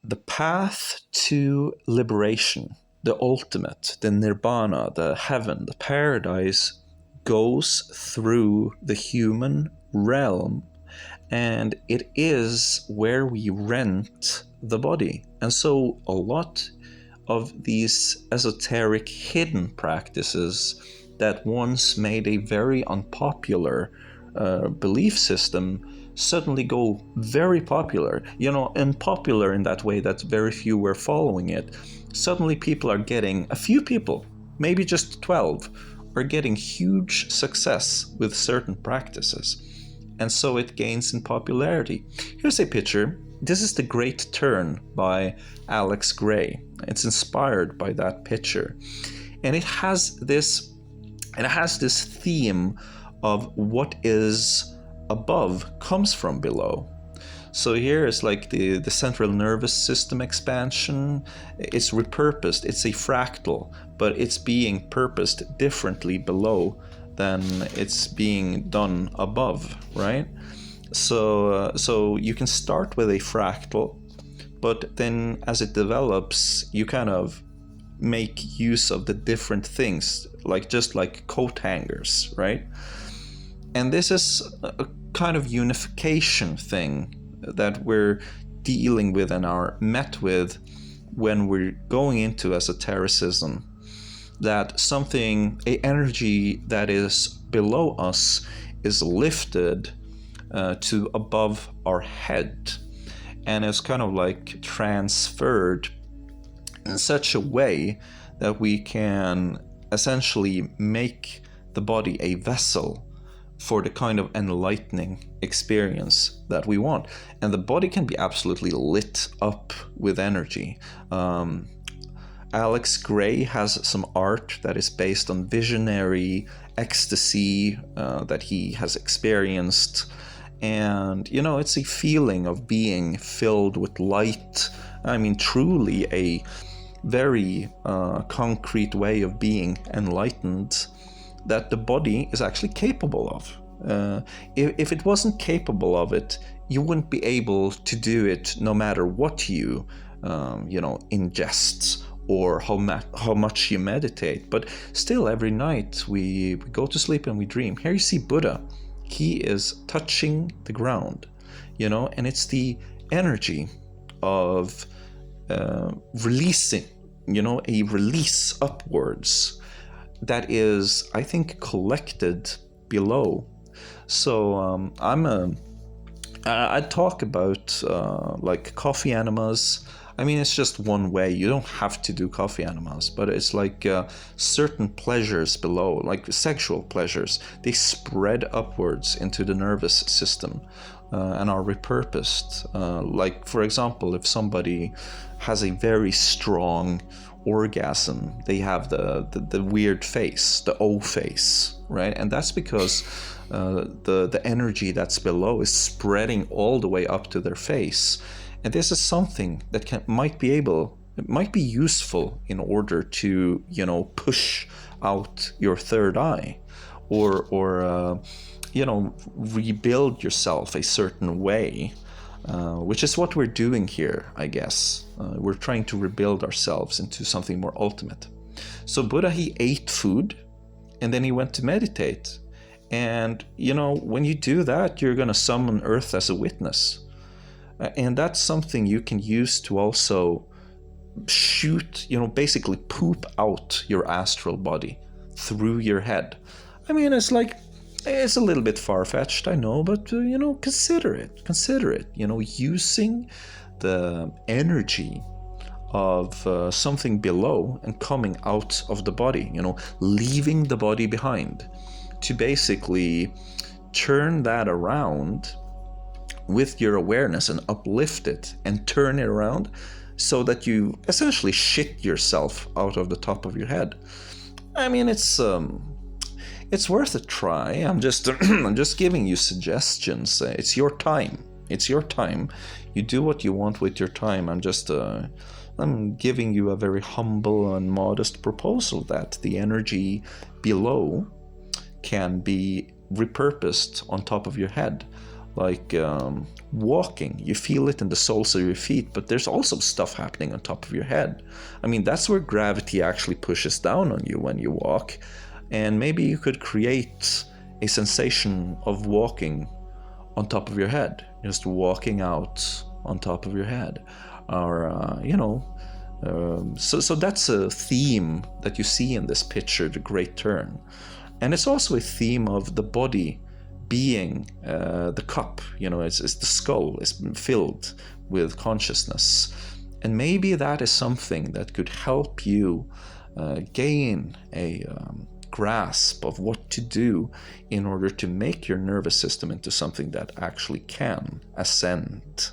the path to liberation, the ultimate, the nirvana, the heaven, the paradise, goes through the human realm, and it is where we rent the body. And so a lot of these esoteric hidden practices that once made a very unpopular belief system suddenly go very popular, unpopular in that way that very few were following it. Suddenly people are getting, a few people, maybe just 12, are getting huge success with certain practices. And so it gains in popularity. Here's a picture. This is The Great Turn by Alex Gray. It's inspired by that picture. And it has this theme of what is above comes from below. So here is like the central nervous system expansion. It's repurposed. It's a fractal, but it's being purposed differently below than it's being done above, right? So you can start with a fractal, but then as it develops, you kind of make use of the different things, just like coat hangers, right? And this is a kind of unification thing that we're dealing with and are met with when we're going into esotericism, that something, a energy that is below us is lifted to above our head, and is kind of like transferred in such a way that we can essentially make the body a vessel for the kind of enlightening experience that we want. And the body can be absolutely lit up with energy. Alex Gray has some art that is based on visionary ecstasy that he has experienced. And, it's a feeling of being filled with light. I mean, truly a very concrete way of being enlightened that the body is actually capable of. If it wasn't capable of it, you wouldn't be able to do it no matter what you ingest or how much you meditate. But still, every night we go to sleep and we dream. Here you see Buddha. He is touching the ground, and it's the energy of releasing, a release upwards that is, I think, collected below. So I talk about like coffee enemas. I mean, it's just one way. You don't have to do coffee enemas, but it's like certain pleasures below, like sexual pleasures, they spread upwards into the nervous system and are repurposed. Like, for example, if somebody has a very strong orgasm, they have the weird face, the O face, right? And that's because the energy that's below is spreading all the way up to their face. And this is something that might be useful in order to, push out your third eye, or rebuild yourself a certain way, which is what we're doing here, I guess. We're trying to rebuild ourselves into something more ultimate. So Buddha, he ate food, and then he went to meditate. And, when you do that, you're going to summon Earth as a witness. And that's something you can use to also shoot, basically poop out your astral body through your head. I mean, it's a little bit far-fetched, I know, but, consider it, using the energy of something below and coming out of the body, leaving the body behind, to basically turn that around with your awareness and uplift it and turn it around so that you essentially shit yourself out of the top of your head. I mean, it's worth a try. I'm just giving you suggestions. It's your time. You do what you want with your time. I'm giving you a very humble and modest proposal that the energy below can be repurposed on top of your head. like walking. You feel it in the soles of your feet, but there's also stuff happening on top of your head. I mean, that's where gravity actually pushes down on you when you walk. And maybe you could create a sensation of walking on top of your head, just walking out on top of your head, or so that's a theme that you see in this picture, the Great Turn. And it's also a theme of the body being the cup, it's the skull is filled with consciousness. And maybe that is something that could help you gain a grasp of what to do in order to make your nervous system into something that actually can ascend.